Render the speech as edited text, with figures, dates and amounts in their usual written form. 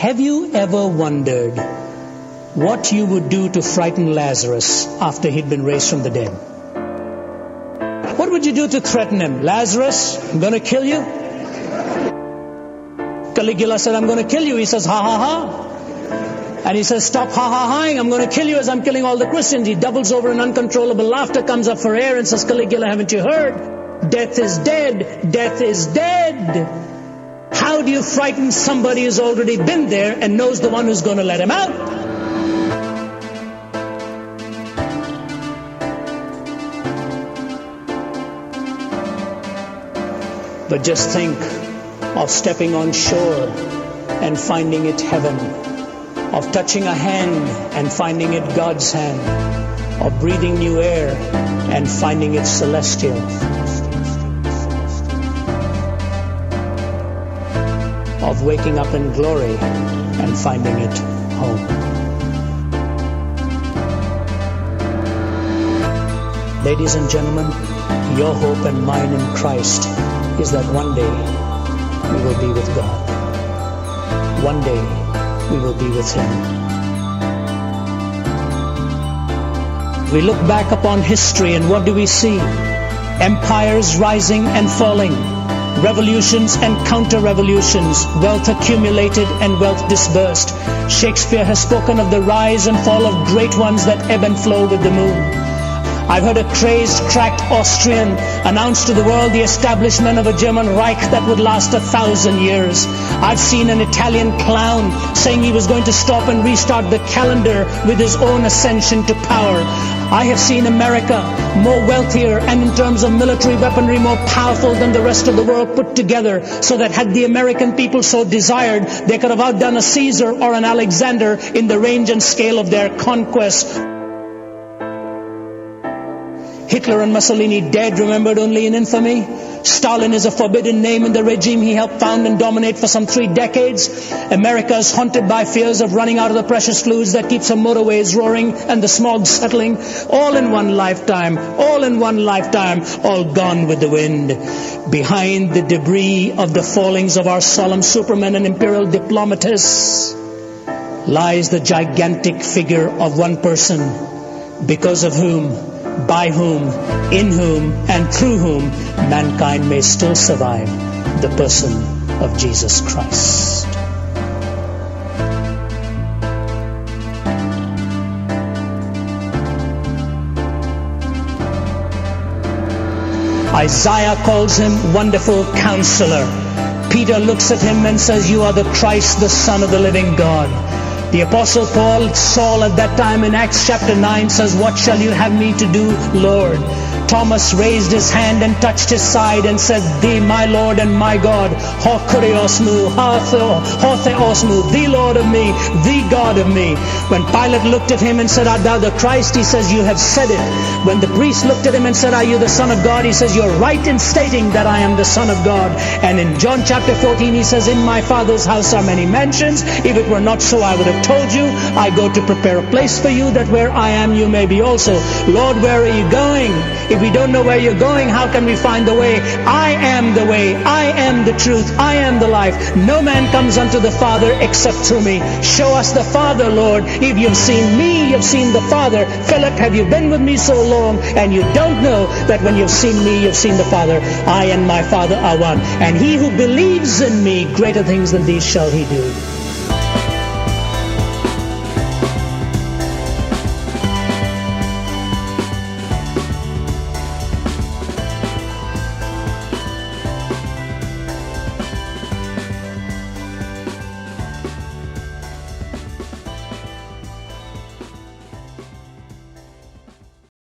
Have you ever wondered what you would do to frighten Lazarus after he'd been raised from the dead? What would you do to threaten him? Lazarus, I'm going to kill you. Caligula said, I'm going to kill you. He says, ha ha ha. And he says, stop ha-ha-haing, I'm going to kill you as I'm killing all the Christians. He doubles over in uncontrollable laughter, comes up for air and says, Caligula, haven't you heard? Death is dead. Death is dead. How do you frighten somebody who's already been there and knows the one who's going to let him out? But just think of stepping on shore and finding it heaven. Of touching a hand and finding it God's hand, of breathing new air and finding it celestial, of waking up in glory and finding it home. Ladies and gentlemen, your hope and mine in Christ is that one day we will be with God. One day we will be with Him. We look back upon history and what do we see? Empires rising and falling, revolutions and counter-revolutions, wealth accumulated and wealth dispersed. Shakespeare has spoken of the rise and fall of great ones that ebb and flow with the moon. I've heard a crazed, cracked Austrian announce to the world the establishment of a German Reich that would last 1,000 years. I've seen an Italian clown saying he was going to stop and restart the calendar with his own ascension to power. I have seen America more wealthier and in terms of military weaponry more powerful than the rest of the world put together, so that had the American people so desired, they could have outdone a Caesar or an Alexander in the range and scale of their conquest. Hitler and Mussolini dead, remembered only in infamy. Stalin is a forbidden name in the regime he helped found and dominate for some 3 decades. America is haunted by fears of running out of the precious fluids that keeps her motorways roaring and the smog settling. All in one lifetime, all in one lifetime, all gone with the wind. Behind the debris of the fallings of our solemn supermen and imperial diplomatists lies the gigantic figure of one person, because of whom, by whom, in whom, and through whom mankind may still survive, the person of Jesus Christ. Isaiah calls him Wonderful Counselor. Peter looks at him and says, you are the Christ, the Son of the living God. The Apostle Paul, Saul at that time in Acts chapter 9 says, what shall you have me to do, Lord? Thomas raised his hand and touched his side and said, Thee, my Lord and my God, ho kuriosmu, ho theosmu, the Lord of me, the God of me. When Pilate looked at him and said, Art thou the Christ? He says, You have said it. When the priest looked at him and said, Are you the Son of God? He says, You're right in stating that I am the Son of God. And in John chapter 14 he says, In my Father's house are many mansions. If it were not so, I would have told you. I go to prepare a place for you, that where I am you may be also. Lord, where are you going? If we don't know where you're going, how can we find the way? I am the way, I am the truth, I am the life. No man comes unto the Father except through me. Show us the Father, Lord. If you've seen me, you've seen the Father. Philip, have you been with me so long and you don't know that when you've seen me, you've seen the Father? I and my Father are one. And he who believes in me, greater things than these shall he do.